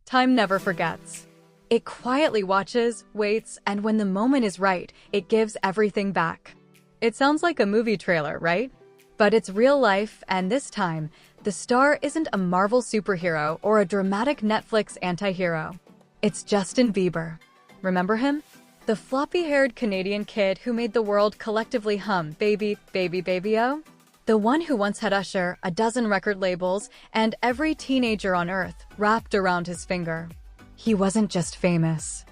Time never forgets. It quietly watches, waits, and when the moment is right, it gives everything back. It sounds like a movie trailer, right? But it's real life, and this time, the star isn't a Marvel superhero or a dramatic Netflix anti-hero. It's Justin Bieber. Remember him? The floppy-haired Canadian kid who made the world collectively hum, baby, baby, baby-o? The one who once had Usher, a dozen record labels, and every teenager on Earth wrapped around his finger. He wasn't just famous.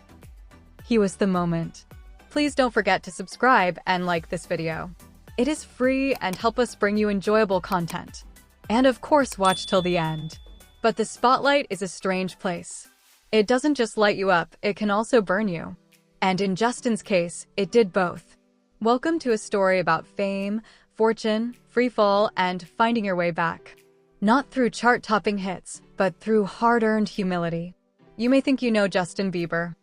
He was the moment. Please don't forget to subscribe and like this video. It is free and help us bring you enjoyable content. And of course, watch till the end. But the spotlight is a strange place. It doesn't just light you up, it can also burn you. And in Justin's case, it did both. Welcome to a story about fame, fortune, free fall, and finding your way back. Not through chart-topping hits, but through hard-earned humility. You may think you know Justin Bieber.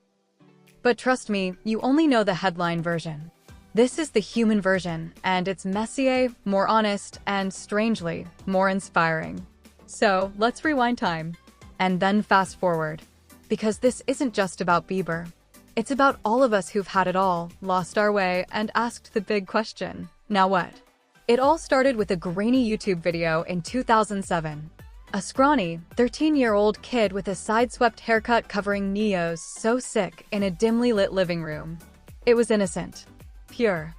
But trust me, you only know the headline version. This is the human version, and it's messier, more honest, and strangely, more inspiring. So, let's rewind time. And then fast forward. Because this isn't just about Bieber. It's about all of us who've had it all, lost our way, and asked the big question, now what? It all started with a grainy YouTube video in 2007. A scrawny, 13-year-old kid with a sideswept haircut covering Neo's so sick in a dimly lit living room. It was innocent. Pure.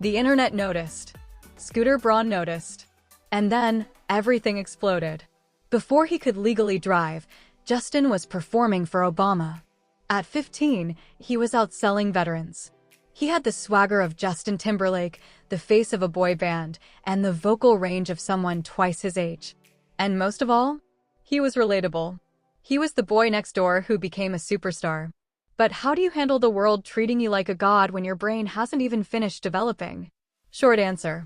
The internet noticed. Scooter Braun noticed. And then, everything exploded. Before he could legally drive, Justin was performing for Obama. At 15, he was outselling veterans. He had the swagger of Justin Timberlake, the face of a boy band, and the vocal range of someone twice his age. And most of all, he was relatable. He was the boy next door who became a superstar. But how do you handle the world treating you like a god when your brain hasn't even finished developing? Short answer.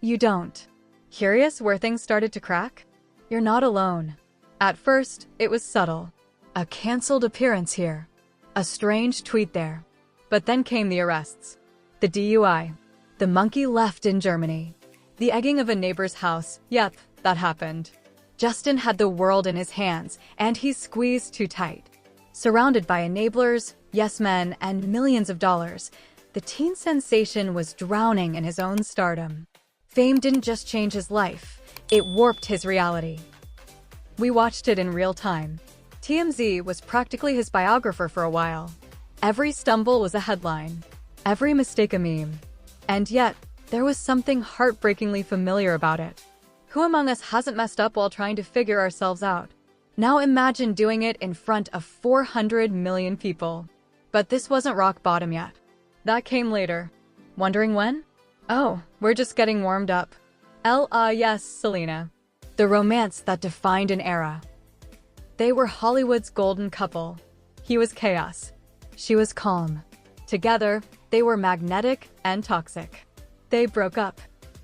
You don't. Curious where things started to crack? You're not alone. At first, it was subtle. A canceled appearance here. A strange tweet there. But then came the arrests. The DUI. The monkey left in Germany. The egging of a neighbor's house. Yep, that happened. Justin had the world in his hands, and he squeezed too tight. Surrounded by enablers, yes men, and millions of dollars, the teen sensation was drowning in his own stardom. Fame didn't just change his life, it warped his reality. We watched it in real time. TMZ was practically his biographer for a while. Every stumble was a headline. Every mistake a meme. And yet, there was something heartbreakingly familiar about it. Who among us hasn't messed up while trying to figure ourselves out? Now imagine doing it in front of 400 million people. But this wasn't rock bottom yet. That came later. Wondering when? Oh, we're just getting warmed up. Yes, Selena. The romance that defined an era. They were Hollywood's golden couple. He was chaos. She was calm. Together, they were magnetic and toxic. They broke up,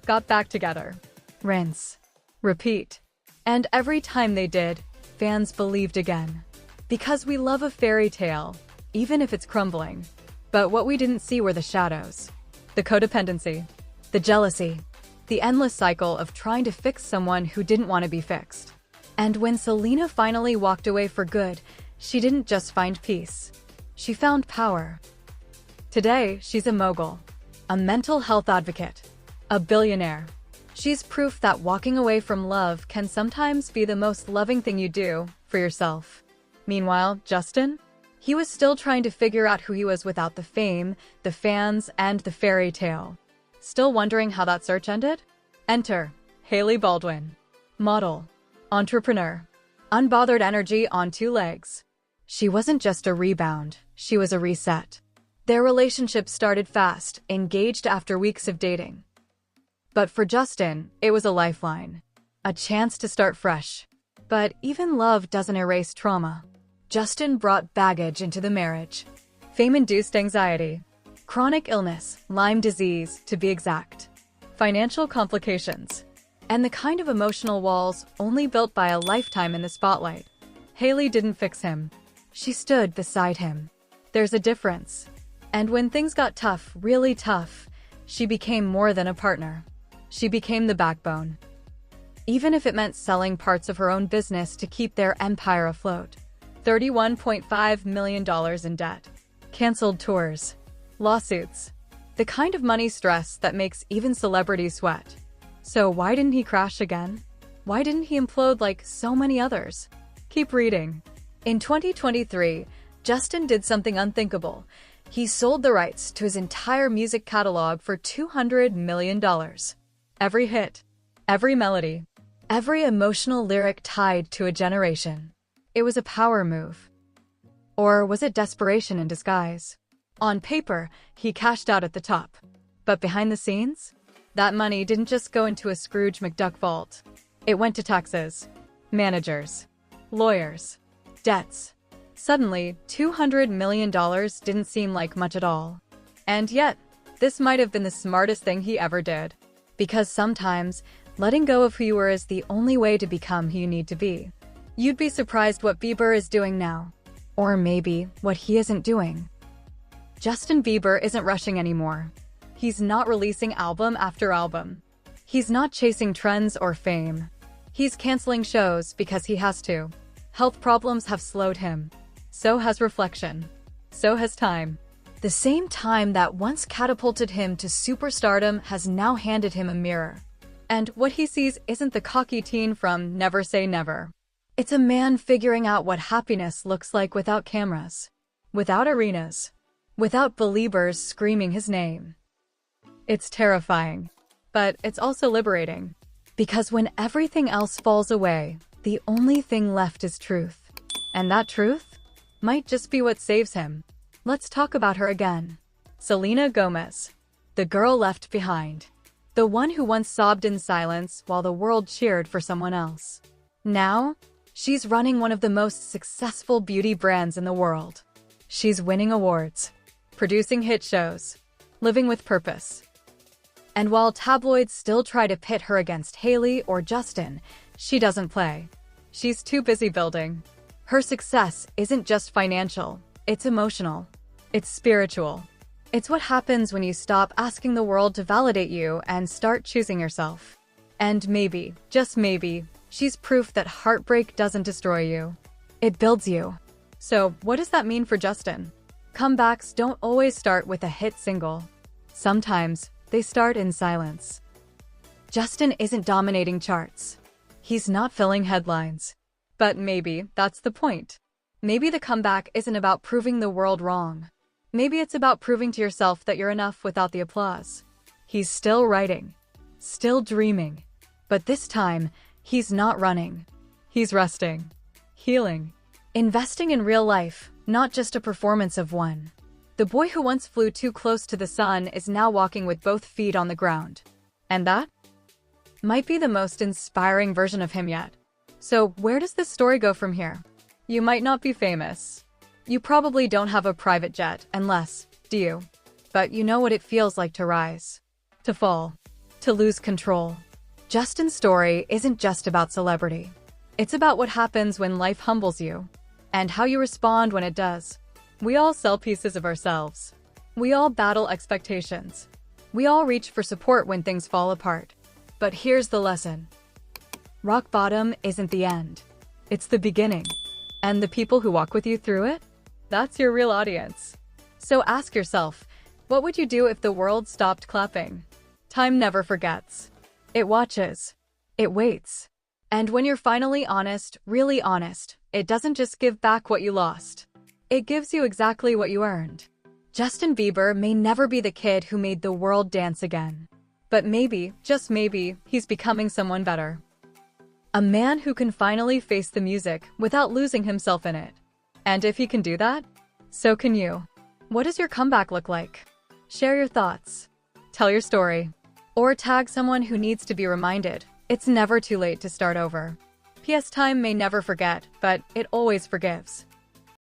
got back together. Rinse. Repeat. And every time they did, fans believed again. Because we love a fairy tale, even if it's crumbling. But what we didn't see were the shadows. The codependency. The jealousy. The endless cycle of trying to fix someone who didn't want to be fixed. And when Selena finally walked away for good, she didn't just find peace. She found power. Today, she's a mogul. A mental health advocate. A billionaire. She's proof that walking away from love can sometimes be the most loving thing you do for yourself. Meanwhile, Justin? He was still trying to figure out who he was without the fame, the fans, and the fairy tale. Still wondering how that search ended? Enter Hailey Baldwin. Model. Entrepreneur. Unbothered energy on two legs. She wasn't just a rebound, she was a reset. Their relationship started fast, engaged after weeks of dating. But for Justin, it was a lifeline. A chance to start fresh. But even love doesn't erase trauma. Justin brought baggage into the marriage. Fame-induced anxiety. Chronic illness, Lyme disease, to be exact. Financial complications. And the kind of emotional walls only built by a lifetime in the spotlight. Hailey didn't fix him. She stood beside him. There's a difference. And when things got tough, really tough, she became more than a partner. She became the backbone. even if it meant selling parts of her own business to keep their empire afloat. $31.5 million in debt. Canceled tours. Lawsuits. The kind of money stress that makes even celebrities sweat. So why didn't he crash again? Why didn't he implode like so many others? Keep reading. In 2023, Justin did something unthinkable. He sold the rights to his entire music catalog for $200 million. Every hit, every melody, every emotional lyric tied to a generation. It was a power move. Or was it desperation in disguise? On paper, he cashed out at the top. But behind the scenes? That money didn't just go into a Scrooge McDuck vault. It went to taxes, managers, lawyers, debts. Suddenly, $200 million didn't seem like much at all. And yet, this might have been the smartest thing he ever did. Because sometimes, letting go of who you were is the only way to become who you need to be. You'd be surprised what Bieber is doing now. Or maybe what he isn't doing. Justin Bieber isn't rushing anymore. He's not releasing album after album. He's not chasing trends or fame. He's canceling shows because he has to. Health problems have slowed him. So has reflection. So has time. The same time that once catapulted him to superstardom has now handed him a mirror. And what he sees isn't the cocky teen from Never Say Never. It's a man figuring out what happiness looks like without cameras, without arenas, without believers screaming his name. It's terrifying, but it's also liberating. Because when everything else falls away, the only thing left is truth. And that truth might just be what saves him. Let's talk about her again. Selena Gomez, the girl left behind. The one who once sobbed in silence while the world cheered for someone else. Now, she's running one of the most successful beauty brands in the world. She's winning awards, producing hit shows, living with purpose. And while tabloids still try to pit her against Hailey or Justin, she doesn't play. She's too busy building. Her success isn't just financial, it's emotional. It's spiritual. It's what happens when you stop asking the world to validate you and start choosing yourself. And maybe, just maybe, she's proof that heartbreak doesn't destroy you. It builds you. So, what does that mean for Justin? Comebacks don't always start with a hit single. Sometimes, they start in silence. Justin isn't dominating charts. He's not filling headlines. But maybe that's the point. Maybe the comeback isn't about proving the world wrong. Maybe it's about proving to yourself that you're enough without the applause. He's still writing, still dreaming. But this time, he's not running. He's resting, healing, investing in real life, not just a performance of one. The boy who once flew too close to the sun is now walking with both feet on the ground. And that might be the most inspiring version of him yet. So where does this story go from here? You might not be famous. You probably don't have a private jet, unless, do you? But you know what it feels like to rise, to fall, to lose control. Justin's story isn't just about celebrity. It's about what happens when life humbles you, and how you respond when it does. We all sell pieces of ourselves. We all battle expectations. We all reach for support when things fall apart. But here's the lesson. Rock bottom isn't the end. It's the beginning. And the people who walk with you through it? That's your real audience. So ask yourself, what would you do if the world stopped clapping? Time never forgets. It watches. It waits. And when you're finally honest, really honest, it doesn't just give back what you lost. It gives you exactly what you earned. Justin Bieber may never be the kid who made the world dance again. But maybe, just maybe, he's becoming someone better. A man who can finally face the music without losing himself in it. And if he can do that, so can you. What does your comeback look like? Share your thoughts. Tell your story. Or tag someone who needs to be reminded. It's never too late to start over. PS Time may never forget, but it always forgives.